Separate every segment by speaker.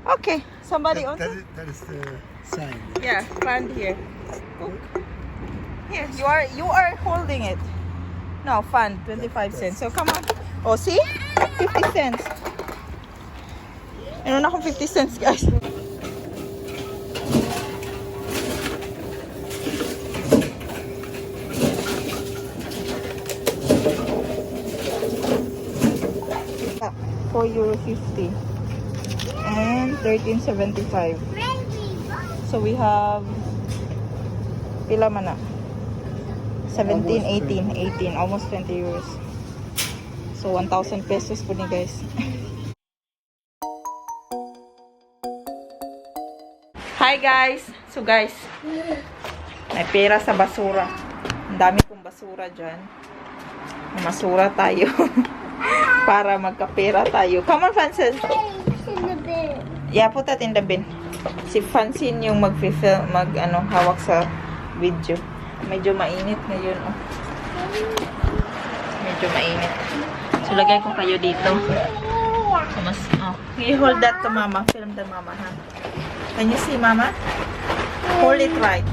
Speaker 1: Okay, somebody else.
Speaker 2: That is the sign.
Speaker 1: Yeah, stand here. Cook. Here, you are holding it. No, fund 25 cents. So come on. Oh, see? 50 cents. Ano na akong 50 cents, guys? €4.50 and $13.75. So we have pila man na? 17, 18, almost 20 euros. So 1,000 pesos po ni guys. Hi guys! So guys, may pera sa basura. Ang dami kong basura dyan. Masura tayo. Para magkapera tayo. Come on, Francene. Yeah, put that in the bin. Si Francene yung hawak sa video. Medyo mainit ngayon, oh. Medyo mainit. So, lagay ko kayo dito. So, you hold that to mama. Film the mama, ha? Can you see, mama? Hold it right.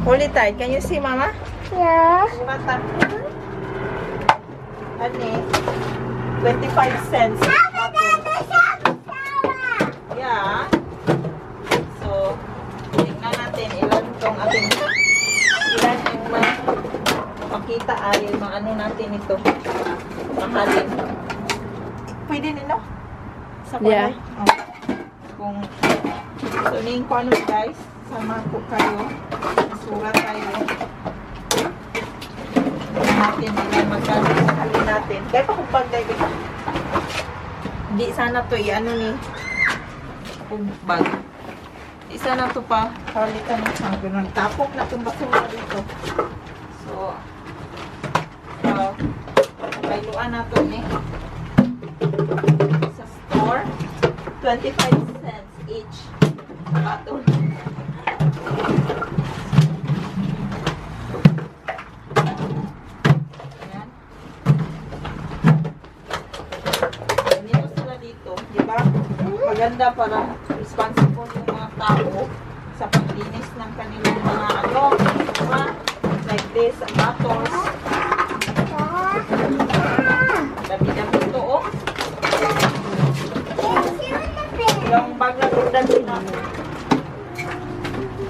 Speaker 1: Hold it tight. Can you see, mama?
Speaker 3: Yeah.
Speaker 1: Mata. Ani? 25 cents. Yeah. So, tingnan natin ilan yung makita ay maano natin ito. Mahalin. Pwede nino? Sa kulay?
Speaker 3: Yeah.
Speaker 1: Oh. Kung so ning ko ano guys, sama po kayo. Surat tayo. Natin ilan magkano mahalin natin. Kaya pa kung pag-dive ito. Hindi sana to i-ano ni bag. Di sana to pa halitan mo sa ganun. Tapok na itong basura dito. So, bailuan na to ni sa store. 25 cents each. Bottle. Ayan. Ganito sila dito. Diba? Maganda para responsible yung mga tao sa paglinis ng kanilang mga diba? Like this, bottles. Dami-dami ito, oh. Yung bag na ganda sila.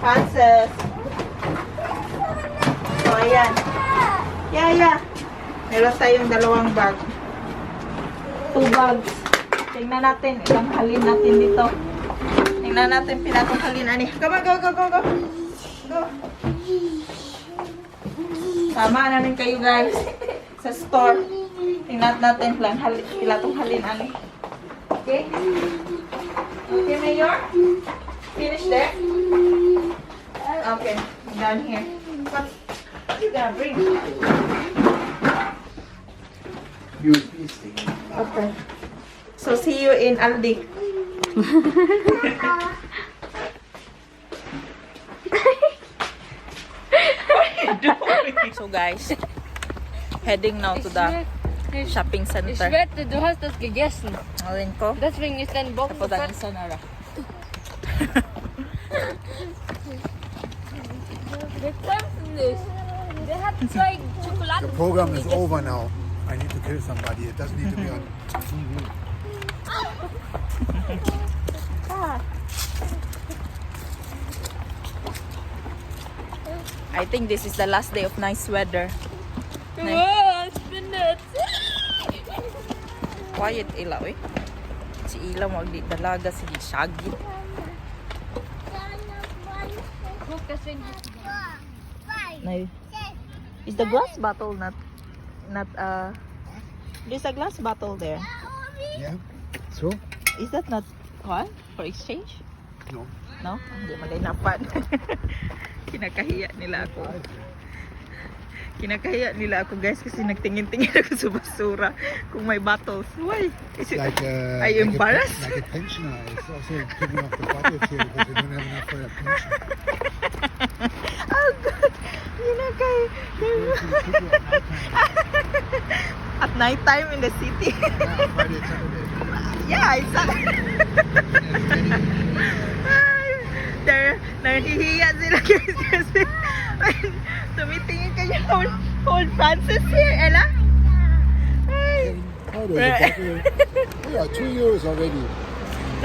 Speaker 1: Panses. So, ayan. Yeah. Meron tayong dalawang bag. 2 bags. Tingnan natin. Ilang halin natin dito. Tingnan natin pinatong halin. Ani. Come on, go. Go. Sama na rin kayo guys. Sa store. Tingnan natin pinatong halin. Ani. Okay? Okay, Mayor? Finish there? Okay. Down here. What you gonna bring?
Speaker 2: USB stick.
Speaker 1: Okay. So, see you in Aldi. So, guys, heading now to the shopping
Speaker 3: Ich
Speaker 1: center.
Speaker 3: wette, du hast das gegessen.
Speaker 1: Alin ko?
Speaker 3: Deswegen ist dein Bock
Speaker 1: Tapos ang isa na lang.
Speaker 3: Wir kämpfen nicht. Der hat 2 Schokoladen.
Speaker 2: The program is over now. I need to kill somebody. It doesn't need to be on TV.
Speaker 1: I think this is the last day of nice weather.
Speaker 3: Wow, spinnet.
Speaker 1: Quiet ilaw eh. Si ilaw magdi dalaga si Shaggy.
Speaker 3: Guck, deswegen.
Speaker 1: No. Is the glass bottle not there's a glass bottle there.
Speaker 2: Yeah. So?
Speaker 1: Is that not what? For exchange?
Speaker 2: No.
Speaker 1: No? Hindi malinapan. Kinakahiya nila ako. Kinakahiya nila ako guys kasi nagtingin-tingin ako sa basura kung may bottles. Why? Is it,
Speaker 2: Like
Speaker 1: are you embarrassed?
Speaker 2: Like a pensioner. It's also giving off the bottles here because they don't have enough for a pension.
Speaker 1: Oh God! At night time in the city.
Speaker 2: Yeah, Friday, Saturday.
Speaker 1: Yeah, it's Nahihiya sila guys kasi tumitingin kayo hold Francis here, Ella. Ay.
Speaker 2: Oh, there's a bottle. Yeah, 2 euros already.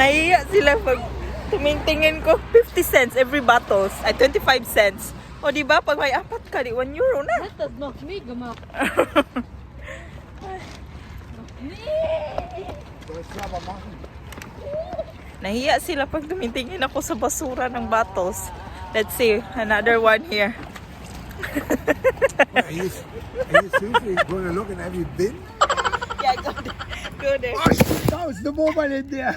Speaker 1: Nahihiya sila pag tumitingin ko 50 cents every bottles ay 25 cents. O di ba pag may apat ka di 1 euro na.
Speaker 3: Dat is nog niet gemaakt.
Speaker 2: Das kann man machen.
Speaker 1: Nahiya sila pag tumitingin ako sa basura ng bottles. Let's see, another one here.
Speaker 2: Are you seriously going to look in every bin?
Speaker 1: Yeah, go there.
Speaker 2: Oh, shit, now it's the mobile in there.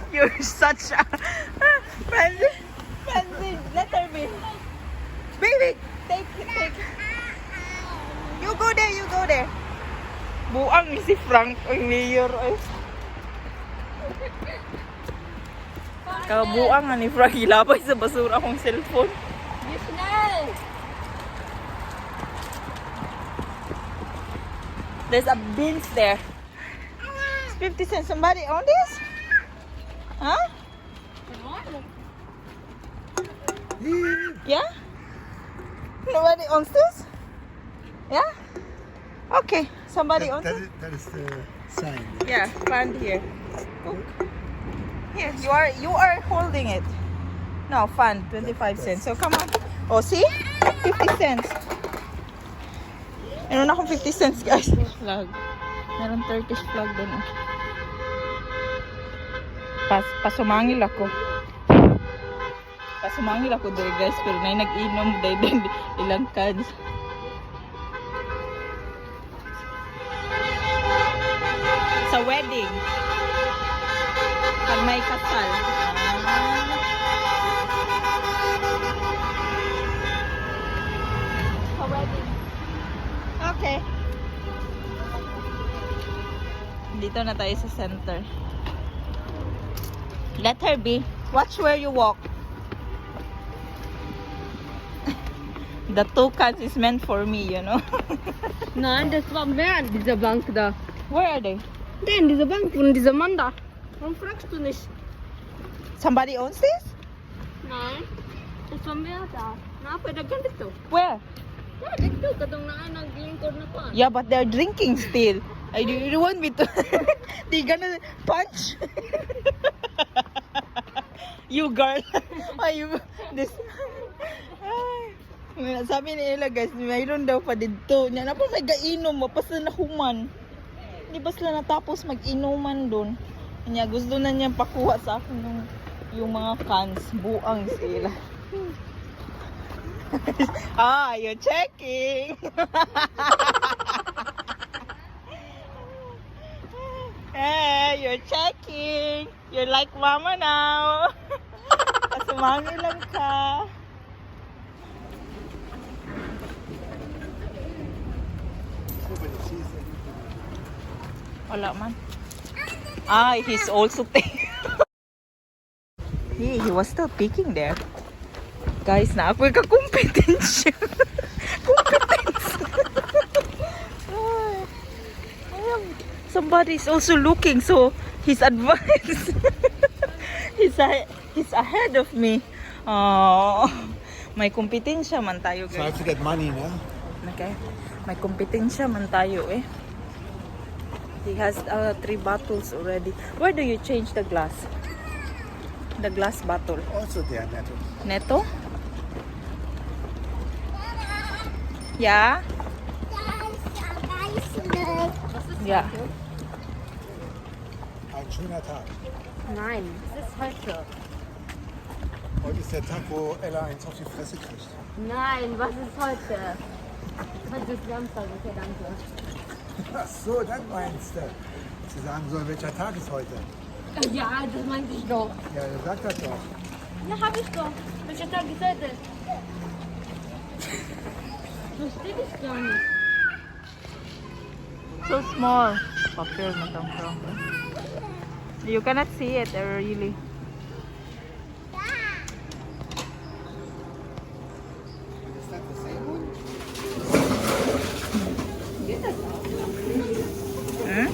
Speaker 1: You're such a... Francine, let her be. Baby, take. You go there. Buang ni si Frank, ang mayor. Kabuang nga ni Frank, ilabay sa basura akong cellphone.
Speaker 3: Wie schnell!
Speaker 1: There's a bins there. It's 50 cents. Somebody own this? Huh? Yeah? Nobody owns this? Yeah? Okay. Somebody owns it?
Speaker 2: That is the sign.
Speaker 1: Yeah, found here. Look. Here, you are holding it. No, fund 25 cents. So come on. Oh, see? 50 cents. Meron akong 50 cents, guys. Flag. Meron Turkish flag din. Pasumangil ako. Pasumangil ako dito, guys. Pero na nag-inom dahil ilang cans. Sa wedding. Pag may kasal. Sa wedding. Okay. Dito na tayo sa center. Let her be. Watch where you walk. The 2 cans is meant for me, you know.
Speaker 3: Nein, das war mehr an dieser Bank da.
Speaker 1: Where are they?
Speaker 3: Den, diese Bank und dieser Mann da. Warum fragst du nicht?
Speaker 1: Somebody owns this?
Speaker 3: Nein, das war mehr da. Na, pwede ganito.
Speaker 1: Where?
Speaker 3: Ja, dito, katong naan ang lingkod na pa.
Speaker 1: Yeah, but they're drinking still. I do you want me to? They gonna punch? You girl. Ay, you this. Ay. Sabi ni Ella guys, mayroon daw pa dito. Nya na pa may gainom, mapas na human. Di ba sila natapos mag-inuman doon? Nya gusto na niya pakuha sa akin yung mga cans. Buang sila. Ah, you're checking. Hey, you're checking. You're like mama now. Sumangil lang ka. Wala man. Ah, he's also he was still peeking there. Guys, na ako ka-competensya. Somebody is also looking, so he's advanced. he's ahead of me. Oh, may kompetensya man tayo,
Speaker 2: So I have
Speaker 1: guys.
Speaker 2: to get money, no?
Speaker 1: Okay. May kompetensya man tayo eh. He has 3 bottles already. Where do you change the glass? The glass bottle.
Speaker 2: Also there, Netto.
Speaker 1: Neto? Yeah? Yeah.
Speaker 2: Ein schöner Tag.
Speaker 3: Nein, das ist heute.
Speaker 2: Heute ist der Tag, wo Ella eins auf die Fresse kriegt.
Speaker 3: Nein, was ist heute? Heute ist Samstag, okay, danke.
Speaker 2: Ach so, das meinst du. Sie sagen sollen, welcher Tag ist heute?
Speaker 3: Ja, das meinte ich doch.
Speaker 2: Ja, sag das doch.
Speaker 3: Ja, hab ich doch. Welcher Tag ist heute? Verstehe ich gar nicht.
Speaker 1: So small. Papel na tong from. You cannot see it really.
Speaker 2: Is that the same one?
Speaker 1: Hmm?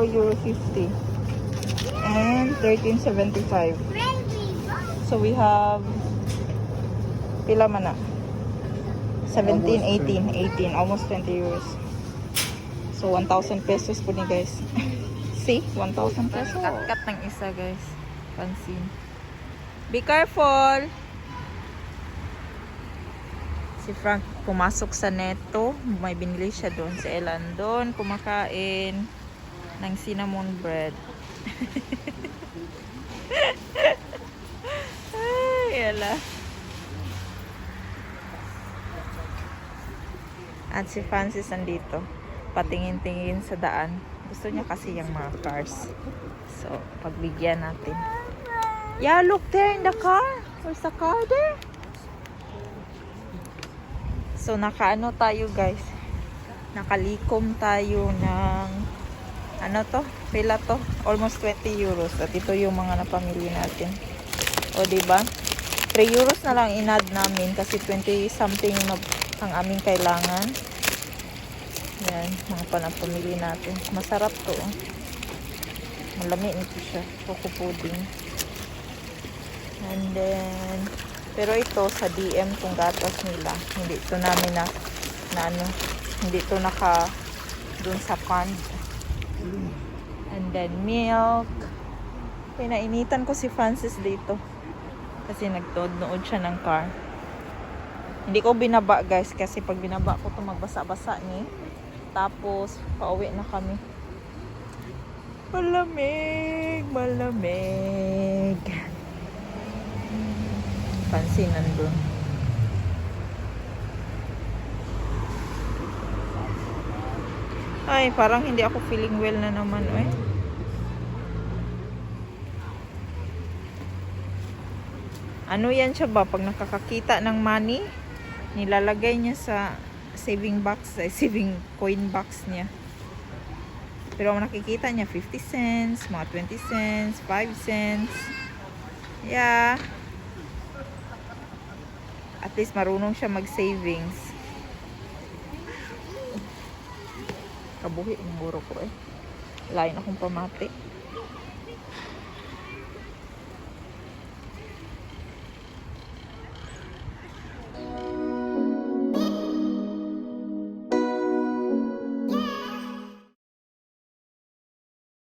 Speaker 1: €4.50 and €13.75. So we have pila man na? 17, 18, almost 20 euros. So 1,000 pesos po ni guys. See? 1,000 pesos. Cut ng isa guys. Pansin. Be careful! Si Frank pumasok sa neto. May binili siya doon. Si Elan doon kumakain ng cinnamon bread. Ay, ala. At si Francis nandito. Patingin-tingin sa daan. Gusto niya kasi yung mga cars. So, pagbigyan natin. Yeah, look there in the car. Where's the car there? So, nakaano tayo guys. Nakalikom tayo ng ano to? Pila to? Almost 20 euros. At ito yung mga napamili natin. O, diba? 3 euros na lang inad namin kasi 20 something na ang aming kailangan. Yan, mga panapamili natin. Masarap to. Oh. Malami nito siya. Coco pudding. And then, pero ito sa DM kung gatas nila. Hindi ito namin na ano, hindi ito naka dun sa pan. And then milk. Pinainitan ko si Francis dito. Kasi nagtuod-nood siya ng car. Hindi ko binaba guys kasi pag binaba ko ito magbasa-basa ni. Tapos pauwi na kami. Malamig, malamig. Pansin nandun. Ay, parang hindi ako feeling well na naman, eh. Ano yan siya ba? Pag nakakakita ng money, nilalagay niya sa saving box, saving coin box niya. Pero ang nakikita niya, 50 cents, mga 20 cents, 5 cents. Yeah. At least marunong siya mag-savings. Kabuhi, ang buro ko eh. Lain akong pamati.